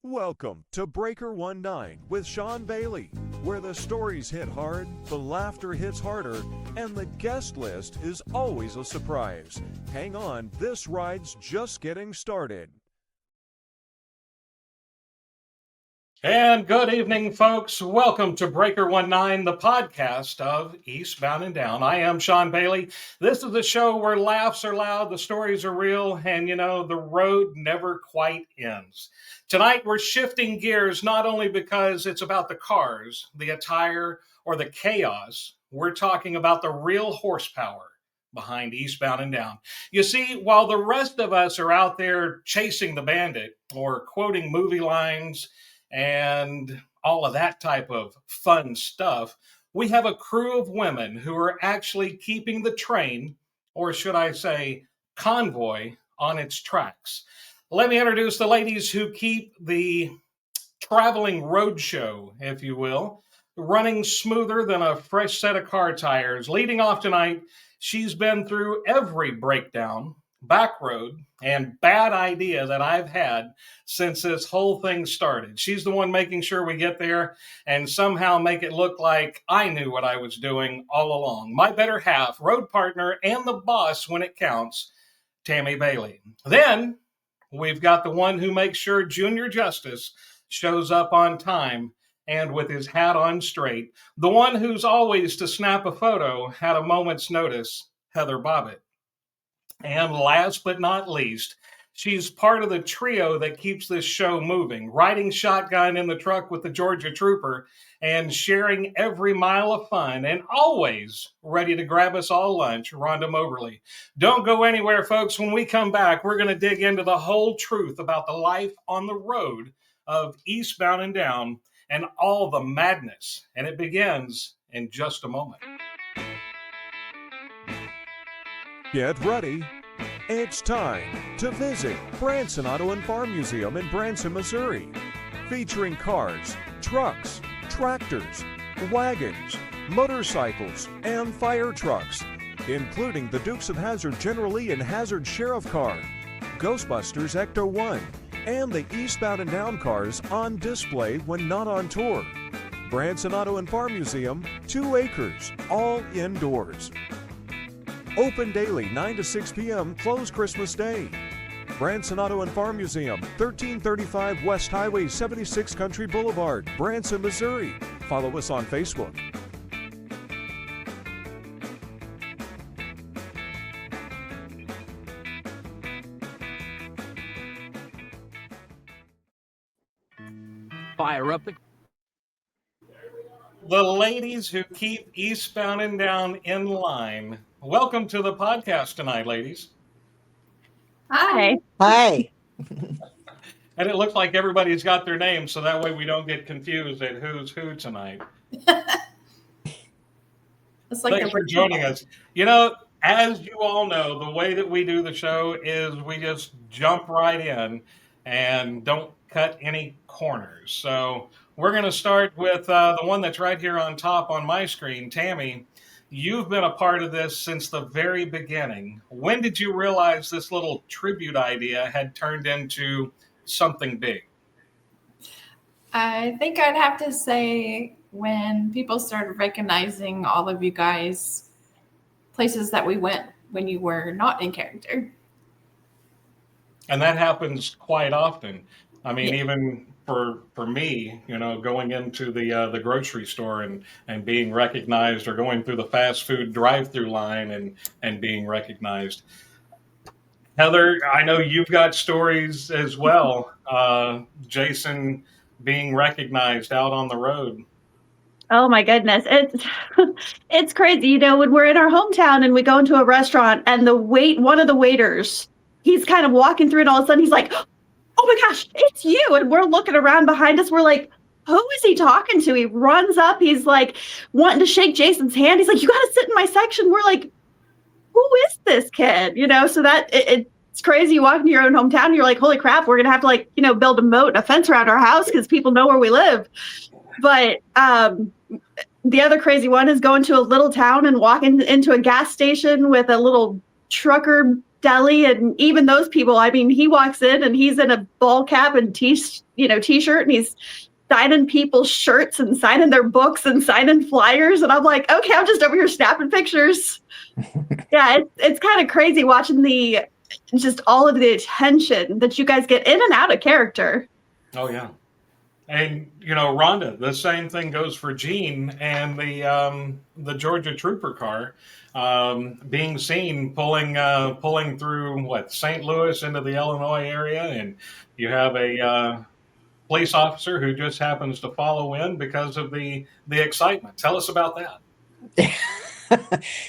Welcome to Breaker 19 with Sean Bailey, where the stories hit hard, the laughter hits harder, and the guest list is always a surprise. Hang on, this ride's just getting started. And good evening, folks. Welcome to Breaker 19, the podcast of Eastbound and Down. I am Sean Bailey. This is the show where laughs are loud, the stories are real, and the road never quite ends. Tonight, we're shifting gears not only because it's about the cars, the attire, or the chaos. We're talking about the real horsepower behind Eastbound and Down. You see, while the rest of us are out there chasing the bandit or quoting movie lines and all of that type of fun stuff, we have a crew of women who are actually keeping the train, or should I say convoy, on its tracks. Let me introduce the ladies who keep the traveling roadshow, if you will, running smoother than a fresh set of car tires. Leading off tonight, she's been through every breakdown, back road, and bad idea that I've had since this whole thing started. She's the one making sure we get there and somehow make it look like I knew what I was doing all along. My better half, road partner, and the boss when it counts, Tammy Bailey. Then we've got the one who makes sure Junior Justice shows up on time and with his hat on straight. The one who's always to snap a photo at a moment's notice, Heather Bobbitt. And last but not least, she's part of the trio that keeps this show moving, riding shotgun in the truck with the Georgia Trooper and sharing every mile of fun and always ready to grab us all lunch, Rhonda Moberly. Don't go anywhere, folks. When we come back, we're going to dig into the whole truth about the life on the road of Eastbound and Down and all the madness. And it begins in just a moment. Get ready. It's time to visit Branson Auto and Farm Museum in Branson, Missouri, featuring cars, trucks, tractors, wagons, motorcycles, and fire trucks, including the Dukes of Hazzard General Lee and Hazzard Sheriff car, Ghostbusters Ecto-1, and the Eastbound and Down cars on display when not on tour. Branson Auto and Farm Museum, 2 acres, all indoors. Open daily, 9 to 6 p.m., closed Christmas Day. Branson Auto and Farm Museum, 1335 West Highway 76 Country Boulevard, Branson, Missouri. Follow us on Facebook. Fire up the ladies who keep Eastbound and Down in line. Welcome to the podcast tonight, ladies. Hi. Hi. And it looks like everybody's got their names, so that way we don't get confused at who's who tonight. Thanks for joining us. As you all know, the way that we do the show is we just jump right in and don't cut any corners. So we're going to start with the one that's right here on top on my screen. Tammy, you've been a part of this since the very beginning. When did you realize this little tribute idea had turned into something big? I think I'd have to say when people started recognizing all of you guys, places that we went when you were not in character. And that happens quite often. I mean, Yeah. even for me, going into the grocery store and being recognized, or going through the fast food drive-through line and being recognized. Heather, I know you've got stories as well. Jason being recognized out on the road. Oh my goodness. It's crazy. When we're in our hometown and we go into a restaurant and one of the waiters, he's kind of walking through and all of a sudden he's like, "Oh my gosh, it's you." And we're looking around behind us. We're like, who is he talking to? He runs up. He's like wanting to shake Jason's hand. He's like, "You got to sit in my section." We're like, who is this kid? So that it's crazy. You walk into your own hometown and you're like, holy crap, we're going to have to build a moat and a fence around our house because people know where we live. But the other crazy one is going to a little town and walking into a gas station with a little trucker deli, and even those people, I mean, he walks in and he's in a ball cap and t-shirt, and he's signing people's shirts and signing their books and signing flyers. And I'm like, okay, I'm just over here snapping pictures. Yeah, it's kind of crazy watching just all of the attention that you guys get in and out of character. Oh yeah. And Rhonda, the same thing goes for Gene and the Georgia Trooper car, being seen pulling through St. Louis into the Illinois area, and you have a police officer who just happens to follow in because of the excitement. Tell us about that.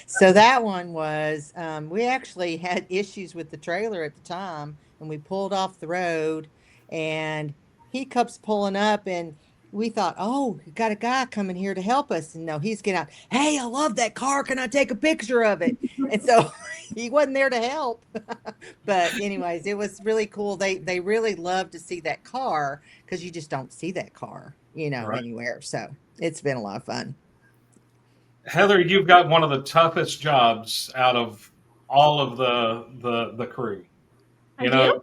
So that one was, we actually had issues with the trailer at the time, and we pulled off the road, and he comes pulling up, and we thought, oh, we got a guy coming here to help us. And no, he's getting out. Hey, I love that car. Can I take a picture of it? And so he wasn't there to help. But anyways, it was really cool. They really love to see that car, because you just don't see that car, Right. anywhere. So it's been a lot of fun. Heather, you've got one of the toughest jobs out of all of the crew. I do?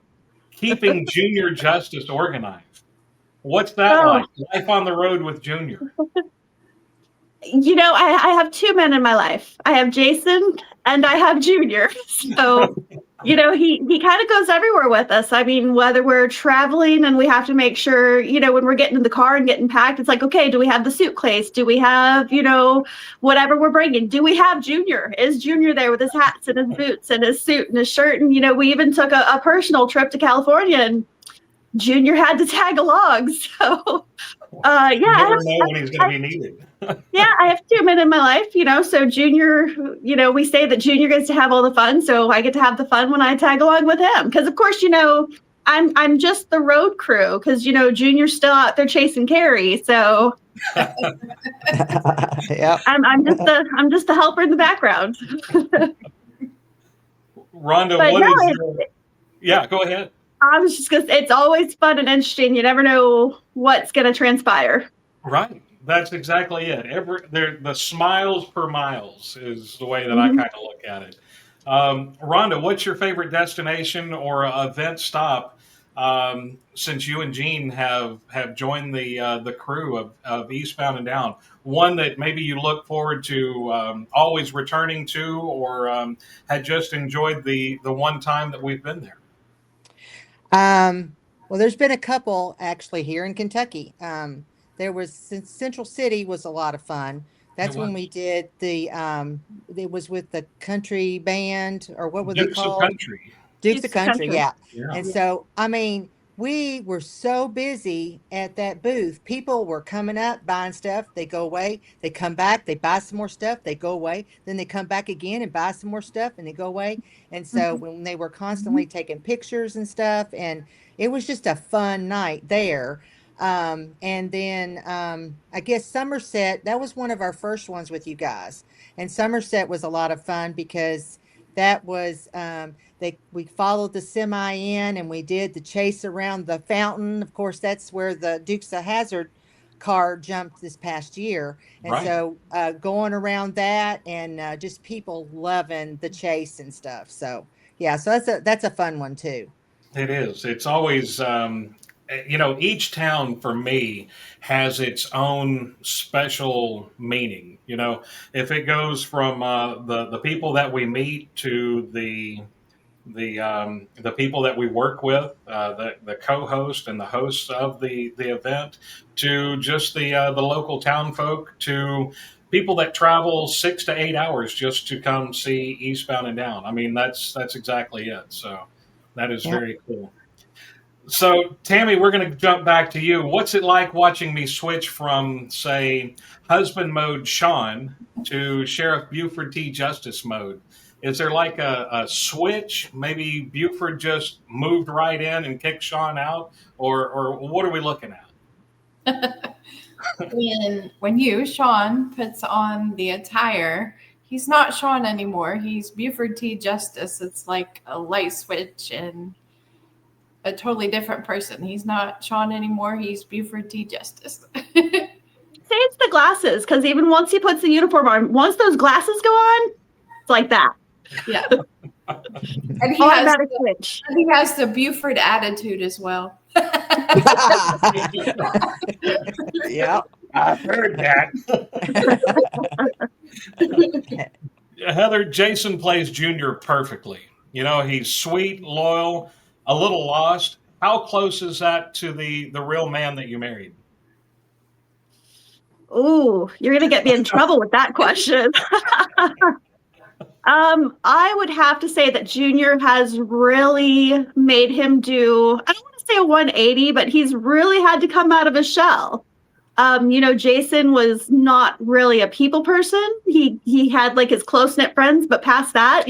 Keeping Junior Justice organized. What's that like? Life on the road with Junior. I have two men in my life. I have Jason and I have Junior. So, he kind of goes everywhere with us. I mean, whether we're traveling and we have to make sure, when we're getting in the car and getting packed, it's like, okay, do we have the suitcase? Do we have, whatever we're bringing? Do we have Junior? Is Junior there with his hats and his boots and his suit and his shirt? And, we even took a personal trip to California, and Junior had to tag along. So, yeah. You never know when he's going to be needed. Yeah, I have two men in my life, so Junior, we say that Junior gets to have all the fun, so I get to have the fun when I tag along with him. Because of course, I'm just the road crew, because Junior's still out there chasing Carrie, so Yeah. I'm just the helper in the background. Rhonda, But yeah, go ahead. I was just gonna say, it's always fun and interesting. You never know what's gonna transpire. Right. That's exactly it. The smiles per miles is the way that I kind of look at it. Rhonda, what's your favorite destination or event stop since you and Gene have joined the crew of Eastbound and Down? One that maybe you look forward to always returning to, or had just enjoyed the one time that we've been there? Well, there's been a couple actually here in Kentucky. There was Central City was a lot of fun. That's when we did it was with the country band, or what were they Dukes of called? Country. Dukes of Country, yeah. Yeah. And so, I mean, we were so busy at that booth. People were coming up, buying stuff. They go away. They come back. They buy some more stuff. They go away. Then they come back again and buy some more stuff, and they go away. And so when they were constantly taking pictures and stuff, and it was just a fun night there. And then I guess Somerset, that was one of our first ones with you guys. And Somerset was a lot of fun, because that was we followed the semi in, and we did the chase around the fountain. Of course, that's where the Dukes of Hazzard car jumped this past year. And Right. so going around that, and just people loving the chase and stuff. So yeah, so that's a fun one too. It is. It's always, each town for me has its own special meaning. If it goes from the people that we meet to the people that we work with, the co-host and the hosts of the event, to just the local town folk, to people that travel 6 to 8 hours just to come see Eastbound and Down. I mean, that's exactly it. So that is very cool. So, Tammy, we're going to jump back to you. What's it like watching me switch from, say, husband mode Sean to Sheriff Buford T. Justice mode? Is there like a switch? Maybe Buford just moved right in and kicked Sean out? Or what are we looking at? When Sean, puts on the attire, he's not Sean anymore. He's Buford T. Justice. It's like a light switch and a totally different person. He's not Sean anymore. He's Buford T. Justice. Say it's the glasses, because even once he puts the uniform on, once those glasses go on, it's like that. Yeah. And Automatic switch. he has the Buford attitude as well. Yeah. I've heard that. Heather, Jason plays Junior perfectly. You know, he's sweet, loyal, a little lost. How close is that to the real man that you married? Ooh, you're gonna get me in trouble with that question. I would have to say that Junior has really made him do, I don't want to say a 180, but he's really had to come out of his shell. Jason was not really a people person. He had like his close-knit friends, but past that,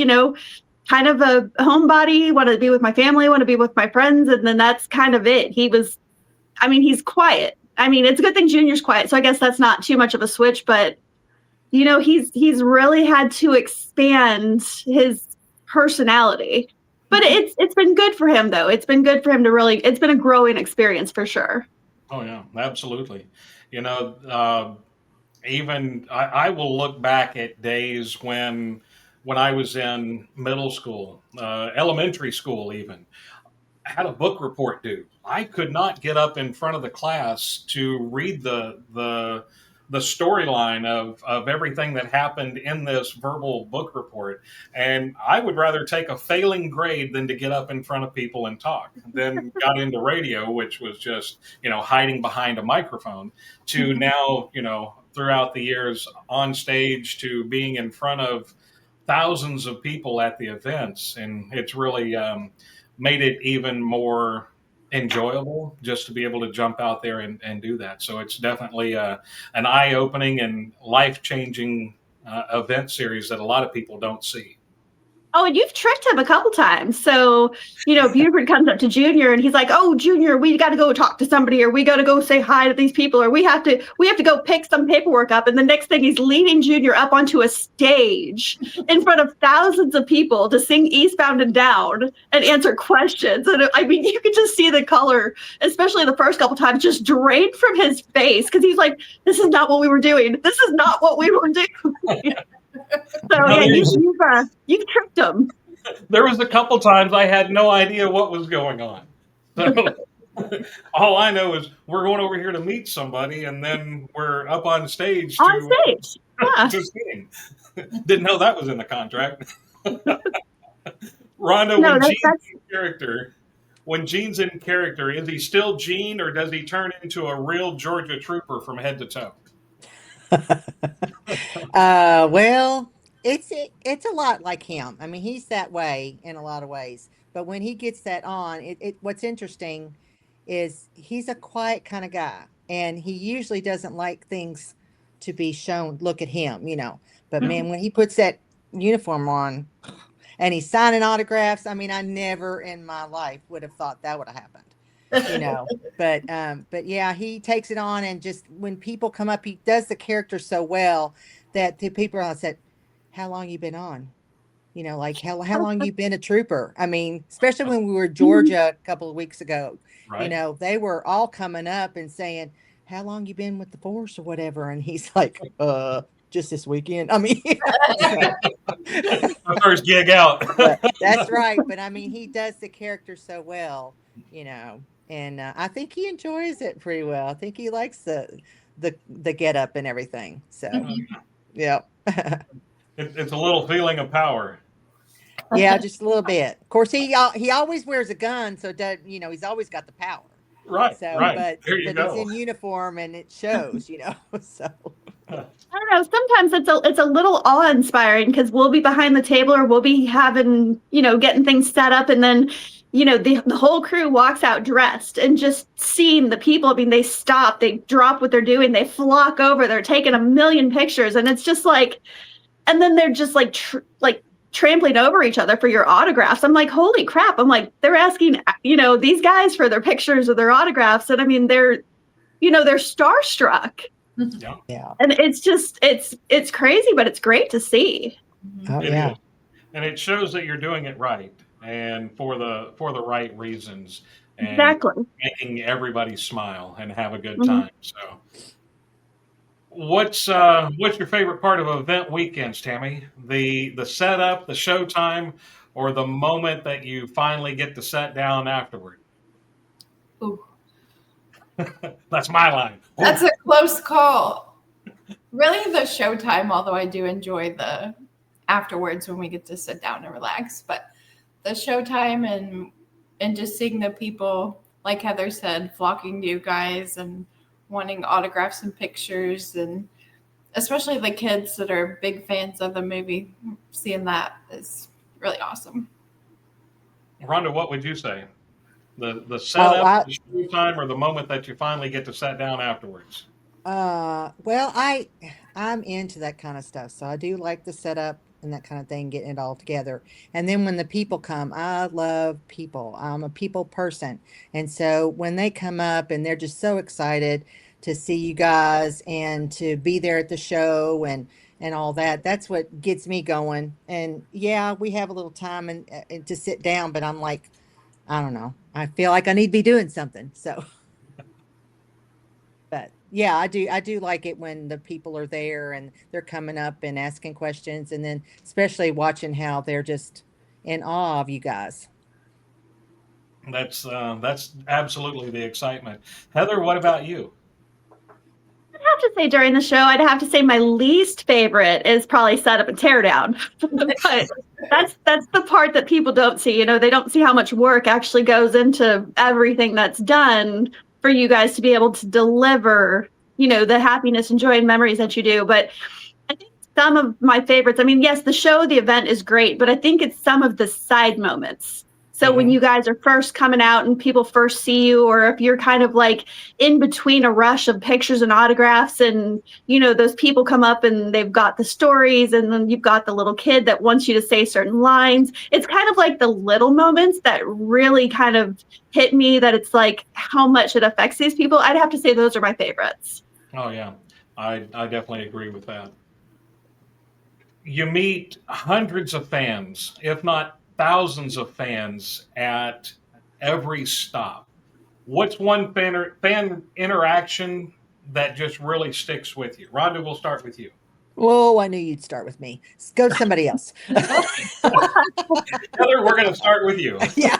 kind of a homebody, want to be with my family, want to be with my friends, and then that's kind of it. He's quiet. It's a good thing Junior's quiet, so I guess that's not too much of a switch, but he's really had to expand his personality. But it's been good for him though. It's been good for him it's been a growing experience for sure. Oh yeah, absolutely. Even I will look back at days when I was in middle school, elementary school even. I had a book report due. I could not get up in front of the class to read the storyline of everything that happened in this verbal book report. And I would rather take a failing grade than to get up in front of people and talk. Then got into radio, which was just, hiding behind a microphone, to now, throughout the years on stage, to being in front of thousands of people at the events. And it's really made it even more enjoyable just to be able to jump out there and do that. So it's definitely an eye-opening and life-changing event series that a lot of people don't see. Oh, and you've tricked him a couple times. So, Buford comes up to Junior and he's like, "Oh, Junior, we got to go talk to somebody, or we got to go say hi to these people, or we have to go pick some paperwork up." And the next thing, he's leading Junior up onto a stage in front of thousands of people to sing Eastbound and Down and answer questions. And you could just see the color, especially the first couple times, just drained from his face, because he's like, "This is not what we were doing. This is not what we were doing." So yeah, you've tricked them. There was a couple times I had no idea what was going on. So all I know is we're going over here to meet somebody, and then we're up on stage Yeah. to sing. Didn't know that was in the contract. Rhonda, when Gene's in character, is he still Gene, or does he turn into a real Georgia trooper from head to toe? Well, it's a lot like him. He's that way in a lot of ways. But when he gets that on, what's interesting is he's a quiet kind of guy, and he usually doesn't like things to be shown. Look at him, But man, when he puts that uniform on and he's signing autographs, I never in my life would have thought that would have happened. But yeah, he takes it on, and just when people come up, he does the character so well that the people are said, "How long you been on?" Like how long you been a trooper? Especially when we were in Georgia a couple of weeks ago, right. They were all coming up and saying, "How long you been with the force or whatever?" And he's like, just this weekend. My first gig out. That's right. But he does the character so well, and I think he enjoys it pretty well. I think he likes the get up and everything. So, yeah. It's a little feeling of power. Yeah, just a little bit. Of course, he always wears a gun, so he's always got the power. Right. So, right. but he's in uniform, and it shows. So. I don't know. Sometimes it's a little awe-inspiring, because we'll be behind the table, or we'll be having, getting things set up, and then, the whole crew walks out dressed, and just seeing the people. They stop, they drop what they're doing, they flock over, they're taking a million pictures, and it's just like, and then they're just like trampling over each other for your autographs. I'm like, holy crap! I'm like, they're asking, these guys for their pictures or their autographs, and they're starstruck. Yeah. And it's just it's crazy, but it's great to see. Oh, It yeah. is. And it shows that you're doing it right, and for the right reasons, and Exactly. making everybody smile and have a good Mhm. time. So what's your favorite part of event weekends, Tammy? The setup, the showtime, or the moment that you finally get to sit down afterward? Ooh, That's my line. that's a close call. Really, the showtime, although I do enjoy the afterwards when we get to sit down and relax. But the showtime and just seeing the people, like Heather said, flocking to you guys and wanting autographs and pictures, and especially the kids that are big fans of the movie, seeing that is really awesome. Rhonda, what would you say? The Oh, setup, the showtime, or the moment that you finally get to sit down afterwards? well, I'm into that kind of stuff, so I do like the setup and that kind of thing, getting it all together. And then when the people come, I love people. I'm a people person, and so when they come up and they're just so excited to see you guys and to be there at the show and all that, that's what gets me going. And yeah, we have a little time and to sit down, but I'm like, I don't know. I feel like I need to be doing something. So, but yeah, I do like it when the people are there and they're coming up and asking questions, and then especially watching how they're just in awe of you guys. That's absolutely the excitement. Heather, what about you? I'd have to say during the show, I'd have to say my least favorite is probably setup and teardown. But that's the part that people don't see. You know, they don't see how much work actually goes into everything that's done for you guys to be able to deliver, you know, the happiness and joy and memories that you do. But I think some of my favorites, I mean, yes, the show, the event is great, but I think it's some of the side moments. So when you guys are first coming out and people first see you, or if you're kind of like in between a rush of pictures and autographs, and you know those people come up and they've got the stories, and then you've got the little kid that wants you to say certain lines. It's kind of like the little moments that really kind of hit me, that it's like how much it affects these people. I'd have to say those are my favorites. Oh yeah, I definitely agree with that. You meet hundreds of fans, if not thousands of fans at every stop. What's one fan interaction that just really sticks with you? Rhonda, we'll start with you. Whoa, I knew you'd start with me. Go to somebody else. Heather, we're going to start with you. Yeah.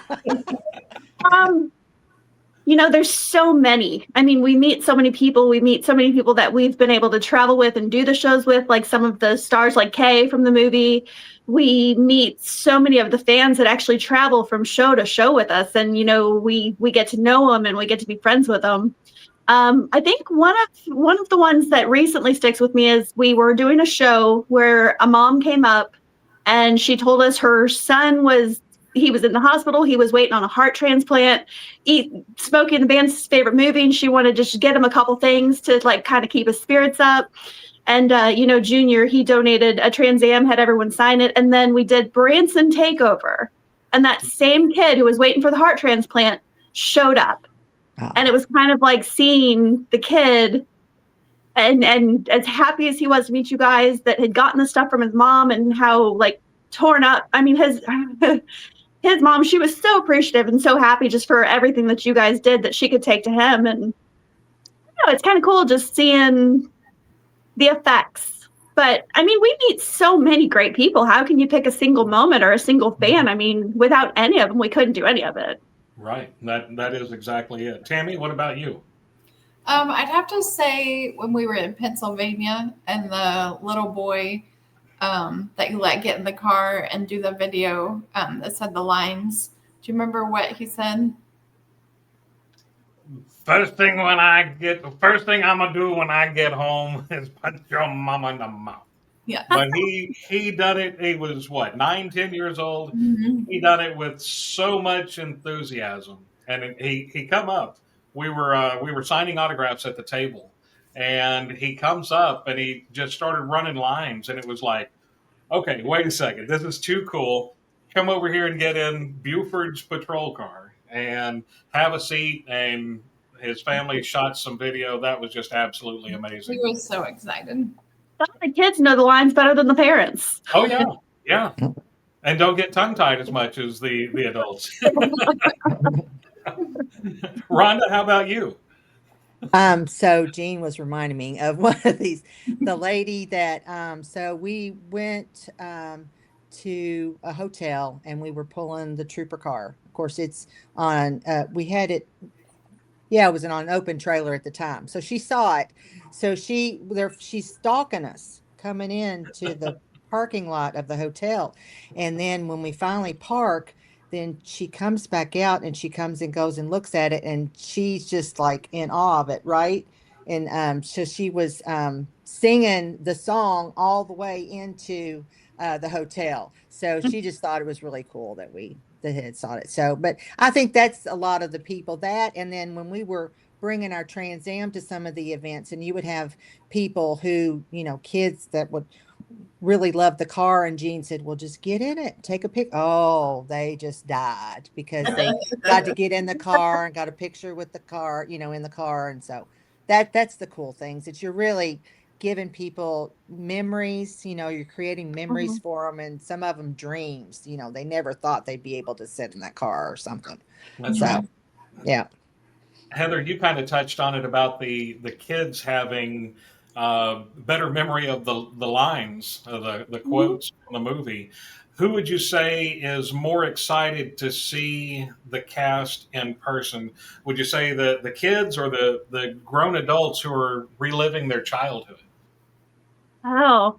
You know, there's so many. I mean, we meet so many people. We meet so many people that we've been able to travel with and do the shows with, like some of the stars like Kay from the movie. We meet so many of the fans that actually travel from show to show with us. And, you know, we get to know them and we get to be friends with them. I think one of the ones that recently sticks with me is we were doing a show where a mom came up and she told us her son he was in the hospital. He was waiting on a heart transplant. Smokey and the Band's favorite movie, and she wanted to just get him a couple things to like kind of keep his spirits up. And you know, Junior, he donated a Trans Am, had everyone sign it, and then we did Branson Takeover. And that same kid who was waiting for the heart transplant showed up. Oh. And it was kind of like seeing the kid and as happy as he was to meet you guys, that had gotten the stuff from his mom, and how like torn up. I mean, his mom, she was so appreciative and so happy just for everything that you guys did that she could take to him. And you know, it's kind of cool just seeing the effects. But I mean, we meet so many great people. How can you pick a single moment or a single fan? I mean, without any of them, we couldn't do any of it. Right. That is exactly it. Tammy, what about you? I'd have to say when we were in Pennsylvania and the little boy that you let get in the car and do the video that said the lines. Do you remember what he said? First thing I'm gonna do when I get home is punch your mama in the mouth. Yeah. But he done it. He was what, 9, 10 years old. Mm-hmm. He done it with so much enthusiasm, and he come up. We were signing autographs at the table, and he comes up and he just started running lines, and it was like, okay, wait a second, this is too cool. Come over here and get in Buford's patrol car and have a seat. And his family shot some video. That was just absolutely amazing. He was so excited. The kids know the lines better than the parents. Oh yeah, yeah, and don't get tongue tied as much as the adults. Rhonda, how about you? So Jean was reminding me of one of these, the lady that, so we went, to a hotel and we were pulling the trooper car. Of course, it's on, we had it, yeah, it was on an open trailer at the time. So she saw it. So she's stalking us coming into the parking lot of the hotel. And then when we finally park, then she comes back out and she comes and goes and looks at it and she's just like in awe of it, right? And so she was singing the song all the way into the hotel. So she just thought it was really cool that we that had saw it. So, but I think that's a lot of the people that, and then when we were bringing our Trans Am to some of the events, and you would have people who, kids that would really love the car, and Jean said, "Well, just get in it, take a pic." Oh, they just died because they got to get in the car and got a picture with the car, in the car, and so that's the cool things that you're really giving people memories. You're creating memories for them, and some of them dreams. They never thought they'd be able to sit in that car or something. That's So, right. yeah. Heather, you kind of touched on it about the kids having better memory of the lines, the quotes from the movie. Who would you say is more excited to see the cast in person? Would you say the kids or the grown adults who are reliving their childhood? Oh,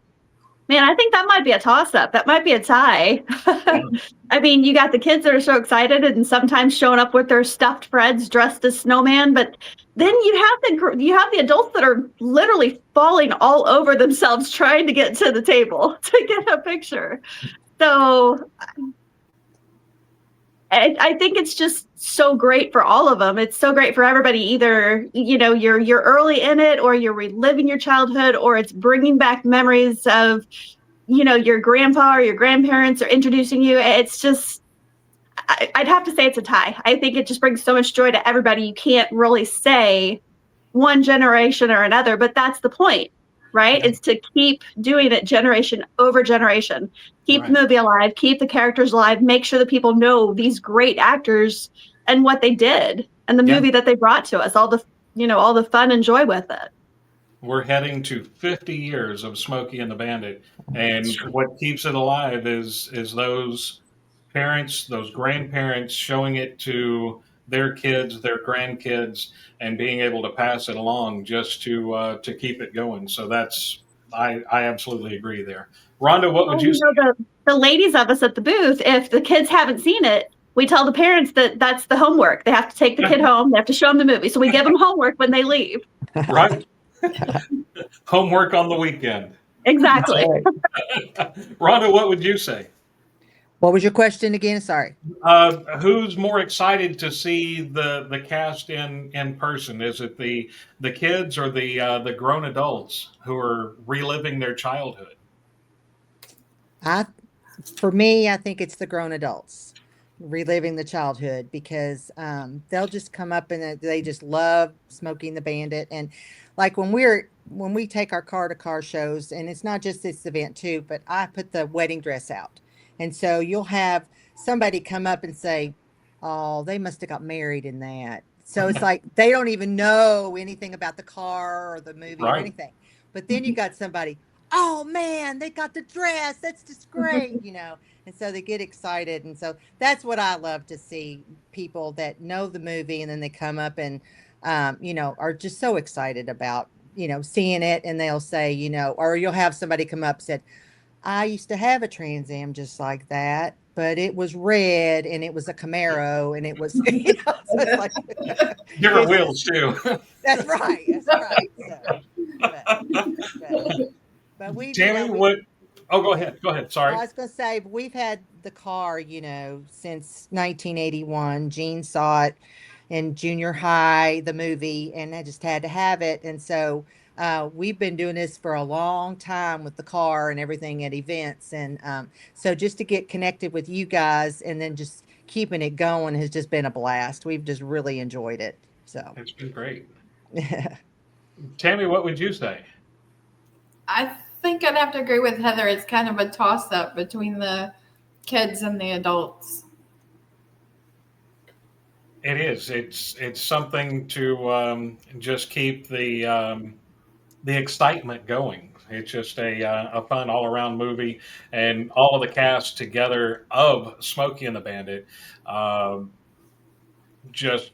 man, I think that might be a toss-up. That might be a tie. Yeah. I mean, you got the kids that are so excited and sometimes showing up with their stuffed friends dressed as snowman, but then you have the adults that are literally falling all over themselves trying to get to the table to get a picture. So I think it's just so great for all of them. It's so great for everybody. Either, you're early in it, or you're reliving your childhood, or it's bringing back memories of, your grandpa or your grandparents are introducing you. It's just, I'd have to say it's a tie. I think it just brings so much joy to everybody. You can't really say one generation or another, but that's the point, right? Yeah. It's to keep doing it generation over generation, keep Right. the movie alive, keep the characters alive, make sure that people know these great actors and what they did and the Yeah. movie that they brought to us, all the fun and joy with it. We're heading to 50 years of Smokey and the Bandit, and what keeps it alive is those parents, those grandparents showing it to their kids, their grandkids, and being able to pass it along just to keep it going. So I absolutely agree there. Rhonda, what would Well, you say? the ladies of us at the booth, if the kids haven't seen it, we tell the parents that that's the homework. They have to take the kid home. They have to show them the movie. So we give them homework when they leave. Right? Homework on the weekend. Exactly. Rhonda, what would you say? What was your question again? Sorry. Who's more excited to see the cast in person? Is it the kids or the grown adults who are reliving their childhood? For me, I think it's the grown adults reliving the childhood because they'll just come up and they just love Smoking the Bandit. And like when we take our car to car shows, and it's not just this event too, but I put the wedding dress out. And so you'll have somebody come up and say, "Oh, they must have got married in that." So it's like they don't even know anything about the car or the movie or Right. anything. But then you got somebody, "Oh man, they got the dress. That's just great." And so they get excited. And so that's what I love to see, people that know the movie and then they come up and, are just so excited about, seeing it. And they'll say, or you'll have somebody come up and said, "I used to have a Trans Am just like that, but it was red and it was a Camaro and it was," so it's like, Different it's wheels just, too. that's right. That's right. So, but we, Tammy, what? Oh, go ahead. Go ahead. Sorry. I was going to say, we've had the car, since 1981. Gene saw it in junior high, the movie, and I just had to have it. And so we've been doing this for a long time with the car and everything at events. And so just to get connected with you guys and then just keeping it going has just been a blast. We've just really enjoyed it. So It's been great. Tammy, what would you say? I think I'd have to agree with Heather. It's kind of a toss-up between the kids and the adults. It is. It's something to just keep the excitement going. It's just a fun all around movie, and all of the cast together of Smokey and the Bandit, um, just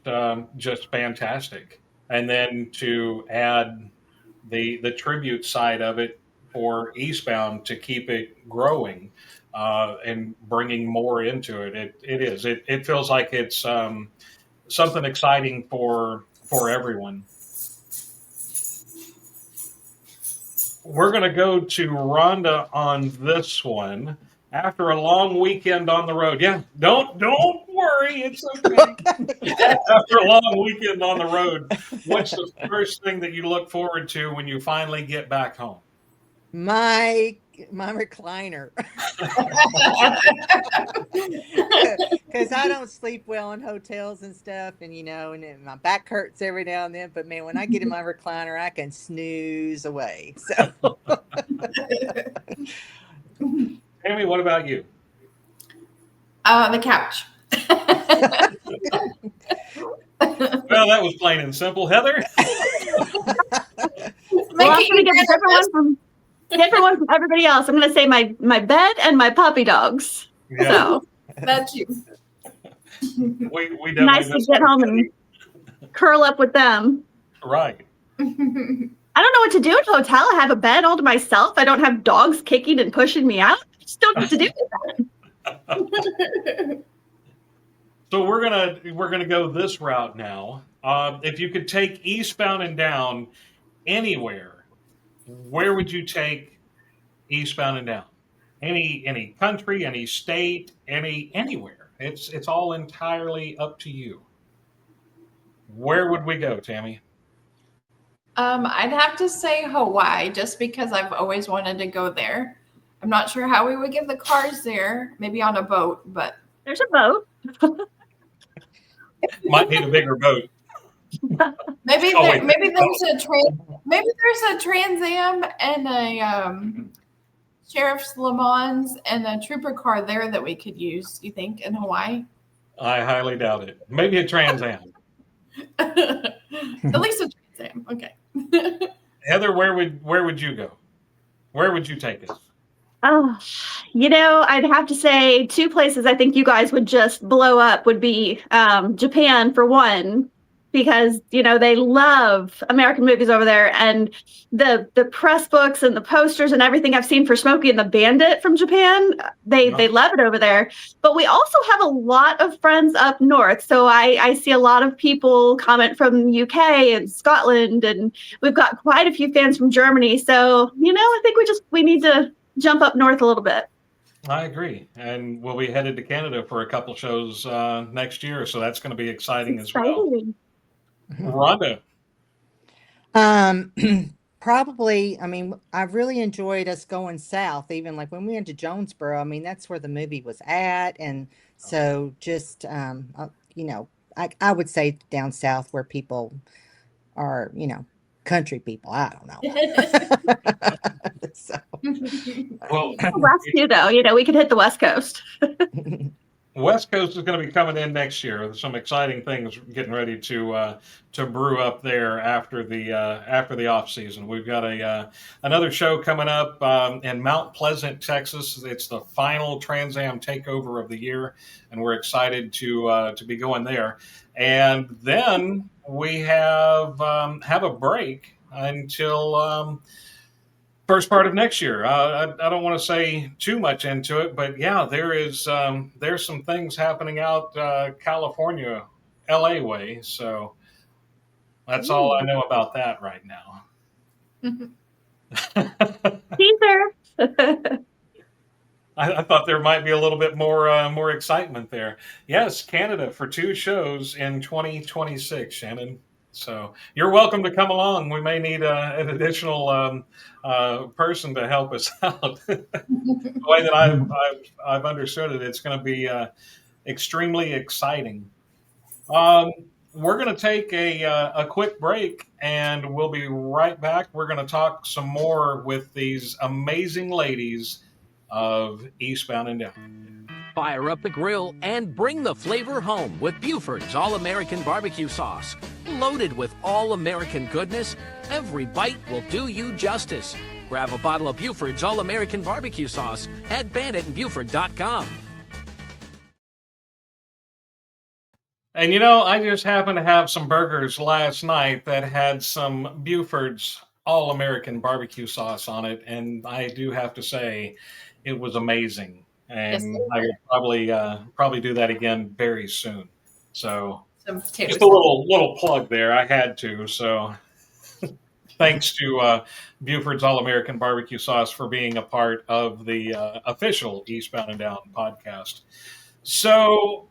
fantastic. And then to add the tribute side of it for Eastbound to keep it growing and bringing more into it, it feels like it's something exciting for everyone. We're going to go to Rhonda on this one. After a long weekend on the road, yeah, don't worry, it's okay. After a long weekend on the road, what's the first thing that you look forward to when you finally get back home? My recliner. Because I don't sleep well in hotels and stuff, and and then my back hurts every now and then. But man, when I get in my recliner, I can snooze away. So, Tammy, what about you? The couch. Well, that was plain and simple. Heather? Well, I'm going to get different one from everybody else. I'm going to say my bed and my puppy dogs. Yeah. So That's you. We nice to get home and curl up with them. Right. I don't know what to do in a hotel. I have a bed all to myself. I don't have dogs kicking and pushing me out. I just don't know what to do with that. So we're gonna go this route now. If you could take Eastbound and Down anywhere, where would you take Eastbound and Down? Any country, any state, anywhere. It's all entirely up to you. Where would we go, Tammy? I'd have to say Hawaii, just because I've always wanted to go there. I'm not sure how we would get the cars there. Maybe on a boat, but there's a boat. Might need a bigger boat. Maybe there's a Trans Am and a Sheriff's Le Mans and a trooper car there that we could use. You think in Hawaii? I highly doubt it. Maybe a Trans Am. At least a Trans Am. Okay. Heather, where would you go? Where would you take us? Oh, I'd have to say two places I think you guys would just blow up would be Japan for one, because they love American movies over there, and the press books and the posters and everything I've seen for Smokey and the Bandit from Japan, they love it over there. But we also have a lot of friends up north, so I see a lot of people comment from the UK and Scotland, and we've got quite a few fans from Germany. So I think we need to jump up north a little bit. I agree, and we'll be headed to Canada for a couple shows next year, so that's going to be exciting as well. Rhonda? Probably, I've really enjoyed us going south, even like when we went to Jonesboro. That's where the movie was at. And so just, I would say down south where people are, country people. I don't know. So. Well, West too, though. We could hit the West Coast. West Coast is going to be coming in next year. There's some exciting things getting ready to brew up there after the off season. We've got another show coming up in Mount Pleasant, Texas. It's the final Trans Am takeover of the year, and we're excited to be going there. And then we have a break until first part of next year. I don't want to say too much into it, but yeah, there's some things happening out California, LA way. So that's all I know about that right now. Teaser. I thought there might be a little bit more excitement there. Yes, Canada for 2 shows in 2026, Shannon. So you're welcome to come along. We may need an additional person to help us out. The way that I've understood it, it's going to be extremely exciting. We're going to take a quick break, and we'll be right back. We're going to talk some more with these amazing ladies of Eastbound and Down. Fire up the grill and bring the flavor home with Buford's All-American Barbecue Sauce. Loaded with all-American goodness, every bite will do you justice. Grab a bottle of Buford's All-American Barbecue Sauce at banditandbuford.com. And I just happened to have some burgers last night that had some Buford's All-American Barbecue Sauce on it, and I do have to say it was amazing. Yes, And I will probably do that again very soon. So some potato just a little plug there. I had to. So thanks to Buford's All-American Barbecue Sauce for being a part of the official Eastbound and Down podcast. So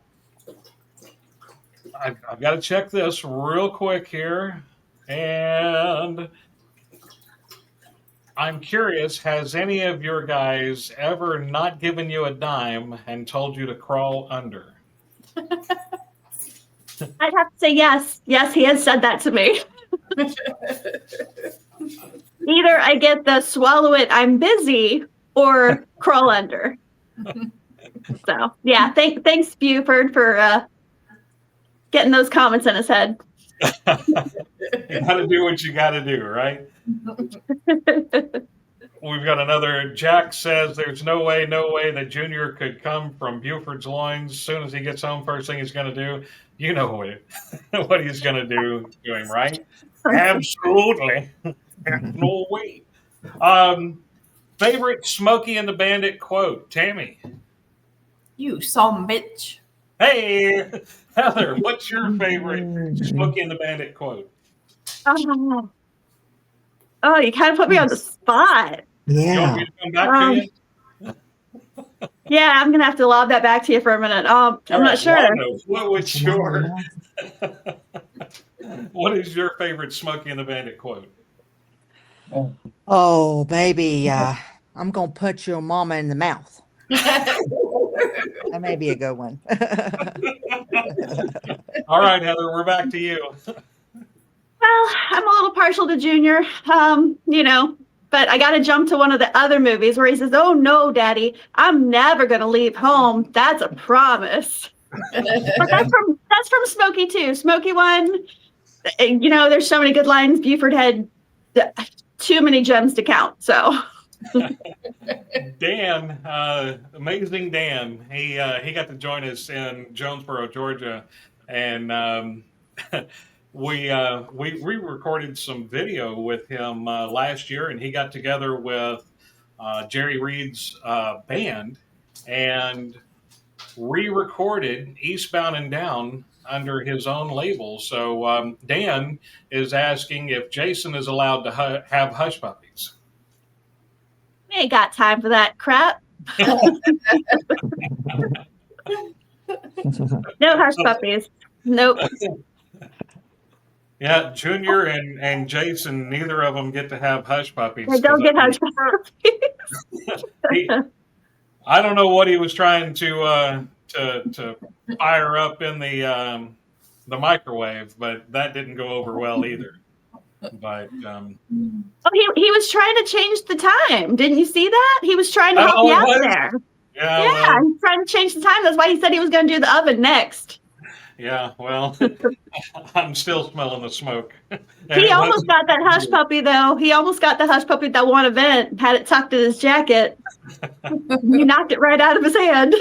I've got to check this real quick here. And I'm curious, has any of your guys ever not given you a dime and told you to crawl under? I'd have to say yes. Yes, he has said that to me. Either I get the swallow it, I'm busy, or crawl under. So, yeah, thanks, Buford, for getting those comments in his head. You got to do what you got to do, right? We've got another. Jack says there's no way that Junior could come from Buford's loins. As soon as he gets home, first thing he's going to do, you know what he's going to do to him, right? Absolutely. There's no way. Favorite Smokey and the Bandit quote, Tammy. You son bitch. Hey, Heather, what's your favorite Smokey and the Bandit quote? Oh, you kind of put me on the spot. You want me to come back to you? Yeah, I'm going to have to lob that back to you for a minute. I'm not sure. Rhonda, what is your favorite Smokey and the Bandit quote? Oh, baby, I'm going to put your mama in the mouth. That may be a good one. All right, Heather, we're back to you. Well, I'm a little partial to Junior, but I got to jump to one of the other movies where he says, "Oh, no, Daddy, I'm never going to leave home. That's a promise." But that's from Smokey, too. Smokey one, there's so many good lines. Buford had too many gems to count, so. Dan, amazing Dan. He got to join us in Jonesboro, Georgia, and we recorded some video with him last year, and he got together with Jerry Reed's band and re-recorded Eastbound and Down under his own label. So Dan is asking if Jason is allowed to have hush puppies. We ain't got time for that crap. No hush puppies. Nope. Yeah, Junior and Jason, neither of them get to have hush puppies. They don't get hush puppies. I don't know what he was trying to fire up in the microwave, but that didn't go over well either. But he was trying to change the time. Didn't you see that? He was trying to help you out there. Yeah, he's trying to change the time. That's why he said he was going to do the oven next. Yeah, well, I'm still smelling the smoke. He almost got that hush puppy, though. He almost got the hush puppy at that one event, had it tucked in his jacket. You knocked it right out of his hand.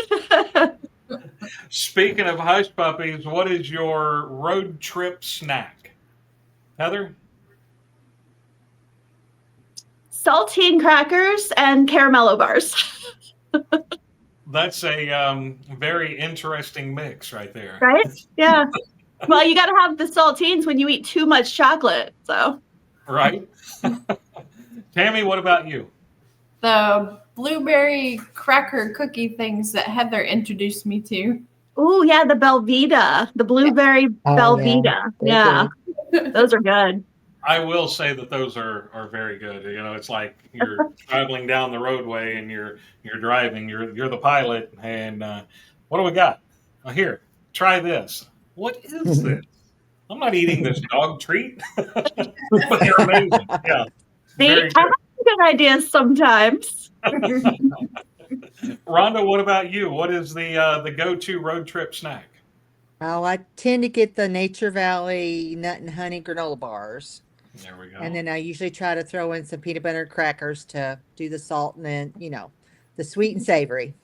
Speaking of hush puppies, what is your road trip snack? Heather? Saltine crackers and caramello bars. That's a very interesting mix right there. Right? Yeah. Well, you got to have the saltines when you eat too much chocolate. So. Right. Tammy, what about you? The blueberry cracker cookie things that Heather introduced me to. Oh, yeah, the Belvita, the blueberry Belvita. Yeah. Those are good. I will say that those are very good. It's like you're traveling down the roadway and you're driving. You're the pilot, and what do we got? Here, try this. What is this? I'm not eating this dog treat. But they're amazing. Yeah. See, I have good ideas sometimes. Rhonda, what about you? What is the go-to road trip snack? Oh, I tend to get the Nature Valley nut and honey granola bars. There we And go. then I usually try to throw in some peanut butter crackers to do the salt and then, the sweet and savory.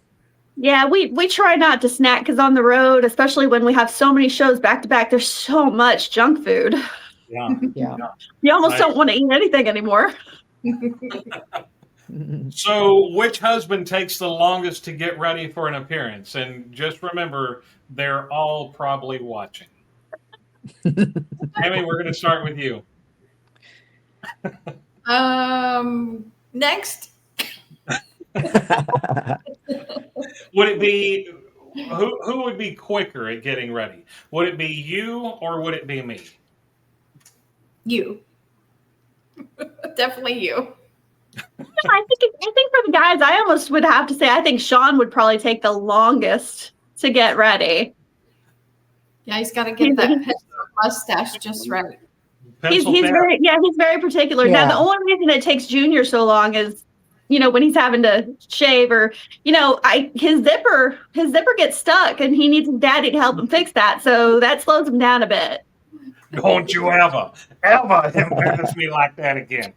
Yeah, we try not to snack because on the road, especially when we have so many shows back to back, there's so much junk food. Yeah. Yeah. You almost I- don't want to eat anything anymore. So, which husband takes the longest to get ready for an appearance? And just remember, they're all probably watching. Tammy, we're going to start with you. Next. Would it be who would be quicker at getting ready? Would it be you or would it be me? You. Definitely you. I think for the guys, I almost would have to say I think Sean would probably take the longest to get ready. Yeah, he's got to get that mustache just right. He's Pencil down. he's very particular. Now Yeah. the only reason it takes Junior so long is, when he's having to shave or, his zipper gets stuck and he needs his daddy to help him fix that. So that slows him down a bit. Don't you ever embarrass me like that again.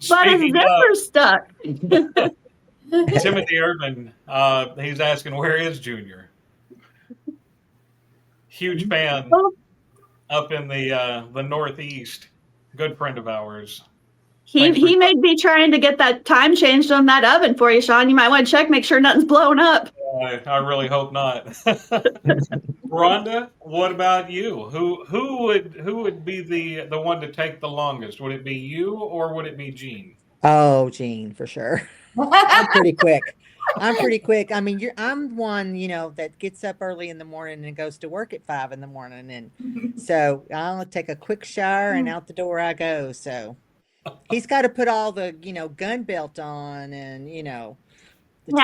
But his zipper's stuck. Timothy Urban, he's asking, where is Junior? Huge fan up in the Northeast. Good friend of ours. He may be trying to get that time changed on that oven for you, Sean. You might want to check, make sure nothing's blown up. I really hope not. Rhonda, what about you? Who would be the one to take the longest? Would it be you or would it be Jean? Oh, Gene, for sure. I'm pretty quick. I mean, I'm one, that gets up early in the morning and goes to work at 5 in the morning. And so I'll take a quick shower and out the door I go. So he's got to put all the, gun belt on and, the Yeah,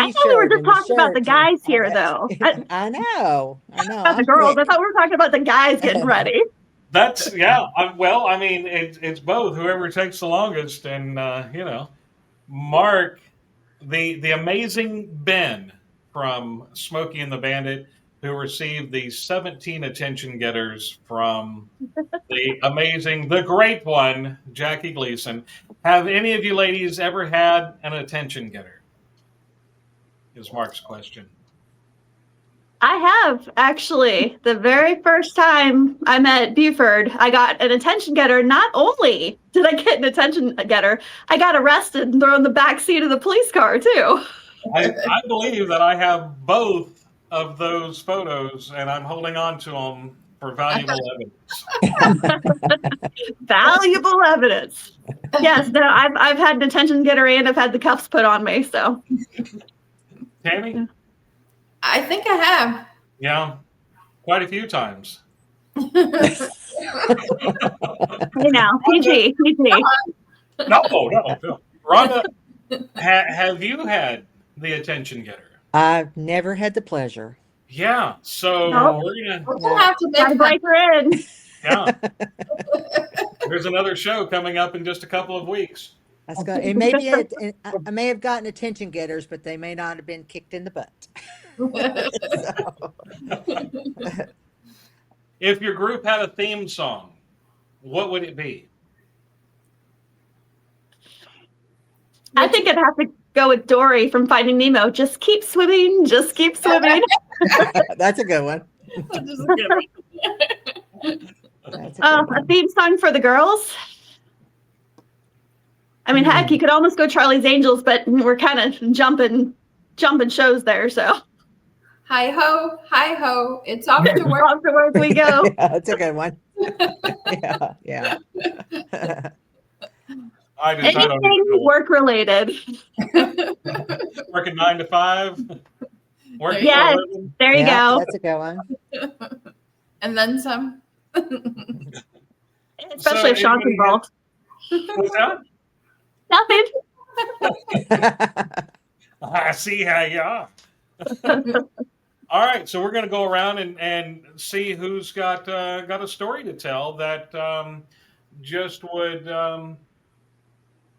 I thought we were t-shirt just and the talking about the shirt guys and all here, that. though. I know. Not the I'm girls. quick. I thought we were talking about the guys getting ready. That's yeah. Well, I mean, it's both. Whoever takes the longest, and Mark, the amazing Ben from Smokey and the Bandit, who received the 17 attention getters from the great one, Jackie Gleason. Have any of you ladies ever had an attention getter? Is Mark's question. I have, actually. The very first time I met Buford, I got an attention getter. Not only did I get an attention getter, I got arrested and thrown in the back seat of the police car, too. I believe that I have both of those photos, and I'm holding on to them for valuable evidence. Valuable evidence. Yes, no, I've had an attention getter and I've had the cuffs put on me, so. Tammy? I think I have. Yeah, quite a few times. Hey now, PG. No. Rhonda, have you had the attention getter? I've never had the pleasure. Yeah, so Nope. we're gonna. We'll have to Gotta make break her in. Yeah, there's another show coming up in just a couple of weeks. That's got, it may be I may have gotten attention getters, but they may not have been kicked in the butt. So. If your group had a theme song, what would it be? I think I'd have to go with Dory from Finding Nemo. Just keep swimming. Just keep swimming. That's a good one. A theme song for the girls. I mean, heck, you could almost go Charlie's Angels, but we're kind of jumping shows there. So hi ho, it's off to work. off to work we go. Yeah, that's a good one. Yeah. Anything work related. Working 9 to 5. Working Yes. for a living. There you go. That's a good one. And then some. Especially if Sean's involved. What's that? Nothing. I see how you are. All right, so we're going to go around and see who's got a story to tell that just would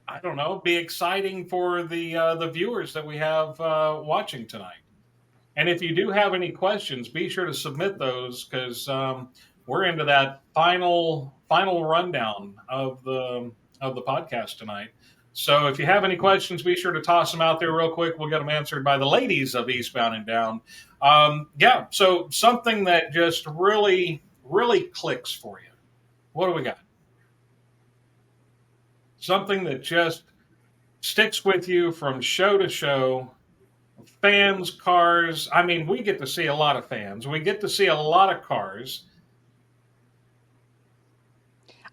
I don't know, be exciting for the viewers that we have watching tonight. And if you do have any questions, be sure to submit those because we're into that final rundown of the podcast tonight. So if you have any questions, be sure to toss them out there real quick. We'll get them answered by the ladies of Eastbound and Down. Yeah. So something that just really clicks for you. What do we got? Something that just sticks with you from show to show. Fans, cars. I mean, we get to see a lot of fans. We get to see a lot of cars.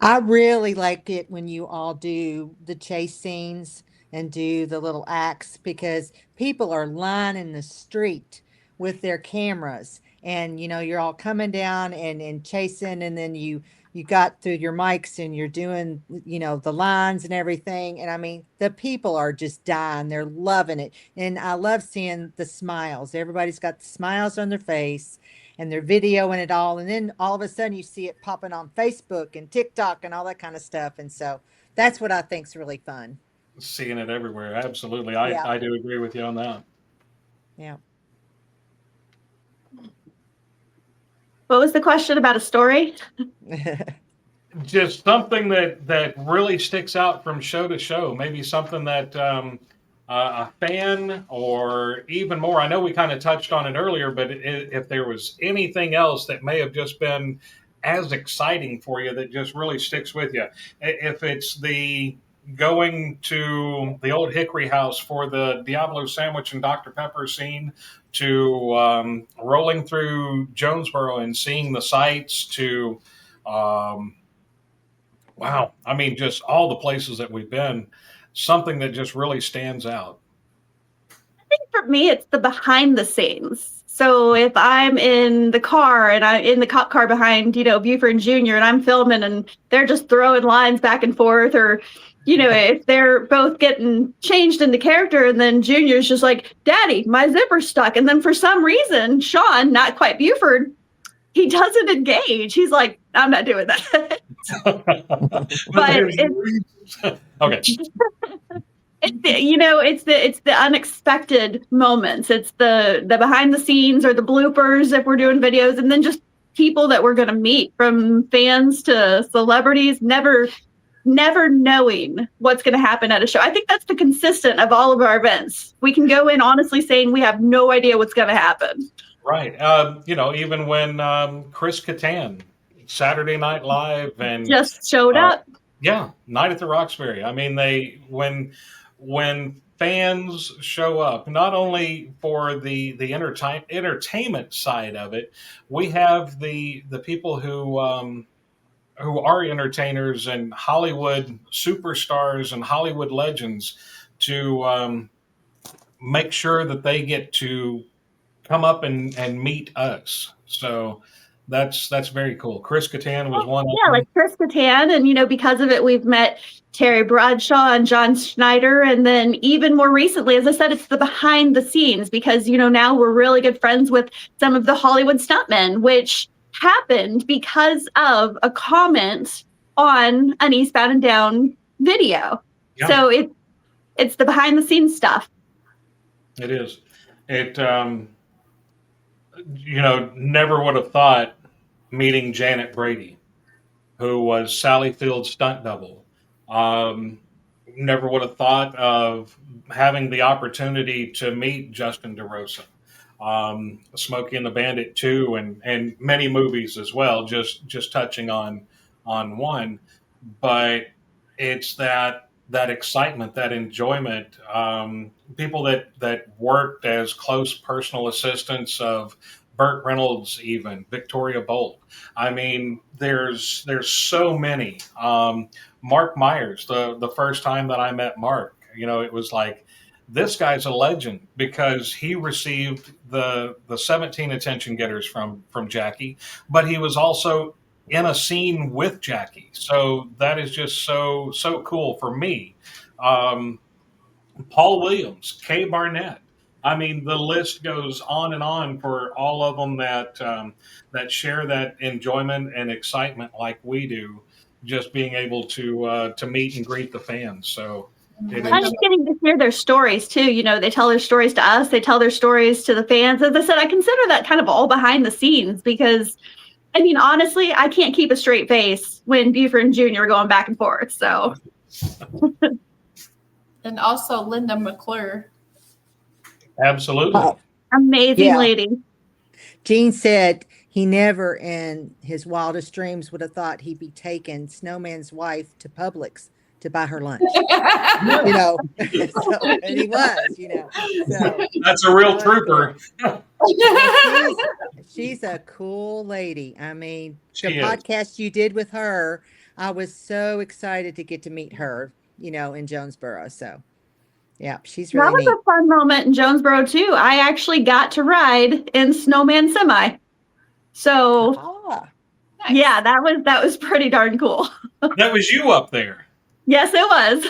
I really like it when you all do the chase scenes and do the little acts because people are lining the street with their cameras and you're all coming down and chasing and then you got through your mics and you're doing the lines and everything and I mean the people are just dying, they're loving it, and I love seeing the smiles. Everybody's got the smiles on their face and they're videoing it all. And then all of a sudden you see it popping on Facebook and TikTok and all that kind of stuff. And so that's what I think is really fun. Seeing it everywhere. Absolutely. Yeah. I do agree with you on that. Yeah. What was the question about a story? Just something that really sticks out from show to show. Maybe something that a fan or even more. I know we kind of touched on it earlier, but if there was anything else that may have just been as exciting for you that just really sticks with you. If it's the going to the old Hickory House for the Diablo sandwich and Dr. Pepper scene, to rolling through Jonesboro and seeing the sights, to wow, I mean, just all the places that we've been, something that just really stands out. I think for me, it's the behind the scenes. So if I'm in the car and I'm in the cop car behind, Buford and Junior, and I'm filming and they're just throwing lines back and forth, or, if they're both getting changed into character and then Junior's just like, Daddy, my zipper's stuck. And then for some reason, Sean, not quite Buford, he doesn't engage. He's like, I'm not doing that. But okay. It's the unexpected moments. It's the behind the scenes or the bloopers if we're doing videos, and then just people that we're going to meet, from fans to celebrities, never knowing what's going to happen at a show. I think that's the consistent of all of our events. We can go in honestly saying we have no idea what's going to happen. Right. Even when Chris Kattan, Saturday Night Live, and just showed up. Yeah, Night at the Roxbury. I mean, when fans show up, not only for the entertainment side of it, we have the people who are entertainers and Hollywood superstars and Hollywood legends to make sure that they get to come up and meet us. So that's very cool. Chris Kattan was one. Yeah, like Chris Kattan, and because of it, we've met Terry Bradshaw and John Schneider, and then even more recently, as I said, it's the behind the scenes because now we're really good friends with some of the Hollywood stuntmen, which happened because of a comment on an Eastbound and Down video. Yeah. So it's the behind the scenes stuff. It is. It never would have thought meeting Janet Brady, who was Sally Field's stunt double. Never would have thought of having the opportunity to meet Justin DeRosa, Smokey and the Bandit 2, and many movies as well, just touching on one. But it's that excitement, that enjoyment. People that worked as close personal assistants of Burt Reynolds, even Victoria Bolt. I mean, there's so many. Mark Myers, the first time that I met Mark, it was like, this guy's a legend because he received the 17 attention getters from Jackie, but he was also in a scene with Jackie. So that is just so cool for me. Paul Williams, Kay Barnett. I mean, the list goes on and on for all of them that share that enjoyment and excitement like we do, just being able to meet and greet the fans. So I'm just getting to hear their stories too. You know, they tell their stories to us, they tell their stories to the fans. As I said, I consider that kind of all behind the scenes because, I mean, honestly, I can't keep a straight face when Buford and Junior are going back and forth. So, And also Linda McClure. Absolutely. Oh, amazing yeah. lady. Gene said he never in his wildest dreams would have thought he'd be taking Snowman's wife to Publix to buy her lunch. You know, so, and he was, you know. So That's a real that was trooper. cool. Well, she's a cool lady. I mean, the She is. podcast you did with her, I was so excited to get to meet her, you know, in Jonesboro. So, yeah, she's That really was neat. a fun moment in Jonesboro too. I actually got to ride in Snowman Semi. So, Ah, Nice. yeah, that was pretty darn cool. That was you up there. Yes, it was.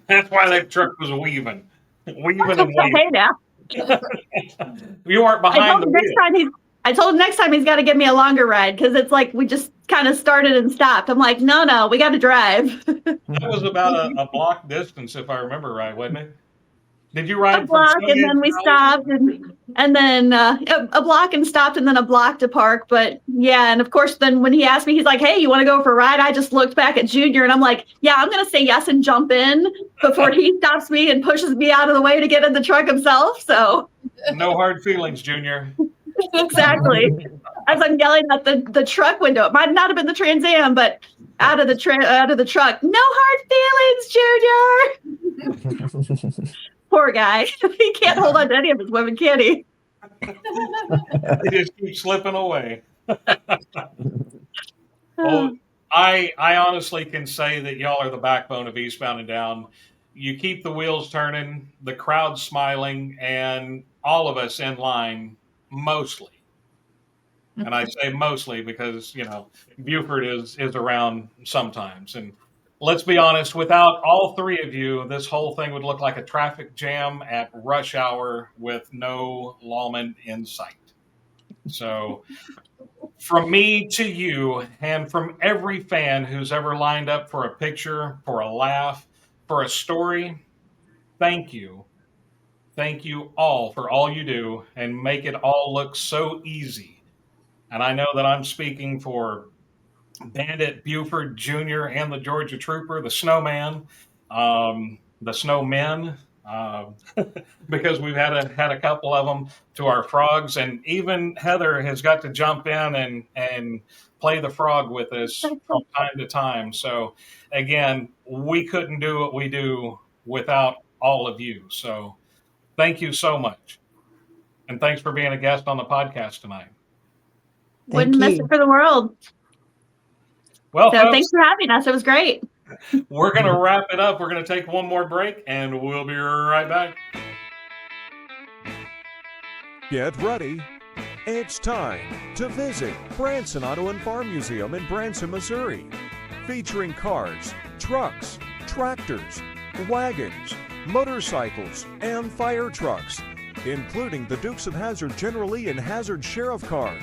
That's why that truck was weaving and waving. Hey now. You weren't behind the wheel. I told him next time he's got to give me a longer ride because it's like we just kind of started and stopped. I'm like, no, we got to drive. That was about a block distance, if I remember right, wasn't it? Did you ride A block from and then we stopped and then a block and stopped and then a block to park. But yeah, and of course, then when he asked me, he's like, hey, you want to go for a ride? I just looked back at Junior and I'm like, yeah, I'm going to say yes and jump in before he stops me and pushes me out of the way to get in the truck himself. So No hard feelings, Junior. exactly. As I'm yelling at the truck window, it might not have been the Trans Am, but out of the truck, no hard feelings, Junior. Poor guy. He can't hold on to any of his women, can he? They just keep slipping away. Well, I honestly can say that y'all are the backbone of Eastbound and Down. You keep the wheels turning, the crowd smiling, and all of us in line mostly. And I say mostly because, you know, Buford is around sometimes. And let's be honest, without all three of you, this whole thing would look like a traffic jam at rush hour with no lawman in sight. So from me to you, and from every fan who's ever lined up for a picture, for a laugh, for a story, thank you. Thank you all for all you do and make it all look so easy. And I know that I'm speaking for Bandit, Buford Jr., and the Georgia Trooper, the Snowman, the Snowmen, because we've had a couple of them to our frogs, and even Heather has got to jump in and play the frog with us from time to time. So again, we couldn't do what we do without all of you. So thank you so much, and thanks for being a guest on the podcast tonight. Wouldn't miss it for the world. Well, so folks, thanks for having us. It was great. We're going to wrap it up. We're going to take one more break, and we'll be right back. Get ready. It's time to visit Branson Auto and Farm Museum in Branson, Missouri, featuring cars, trucks, tractors, wagons, motorcycles, and fire trucks, including the Dukes of Hazzard General Lee and Hazzard Sheriff car,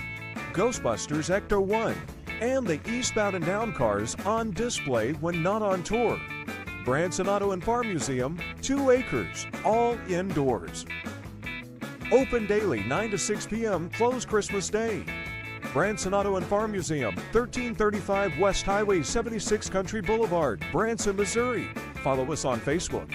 Ghostbusters Ecto-1, and the Eastbound and Down cars on display when not on tour. Branson Auto and Farm Museum, 2 acres, all indoors. Open daily 9 to 6 p.m., closed Christmas Day. Branson Auto and Farm Museum, 1335 West Highway 76 Country Boulevard, Branson, Missouri. Follow us on Facebook.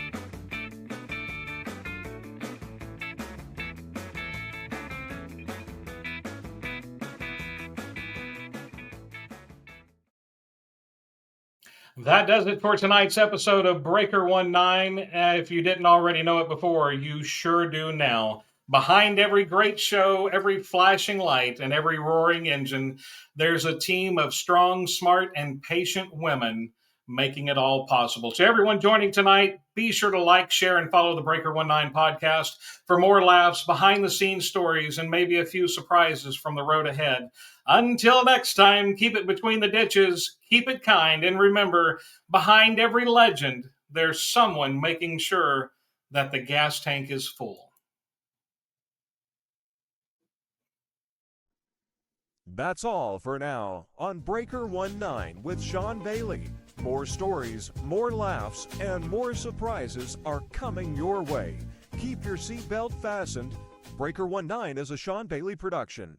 That does it for tonight's episode of Breaker 19. If you didn't already know it before, you sure do now. Behind every great show, every flashing light, and every roaring engine, there's a team of strong, smart, and patient women making it all possible. To everyone joining tonight, be sure to like, share, and follow the Breaker 19 podcast for more laughs, behind-the-scenes stories, and maybe a few surprises from the road ahead. Until next time, keep it between the ditches, keep it kind, and remember, behind every legend, there's someone making sure that the gas tank is full. That's all for now on Breaker 19 with Sean Bailey. More stories, more laughs, and more surprises are coming your way. Keep your seatbelt fastened. Breaker 19 is a Sean Bailey production.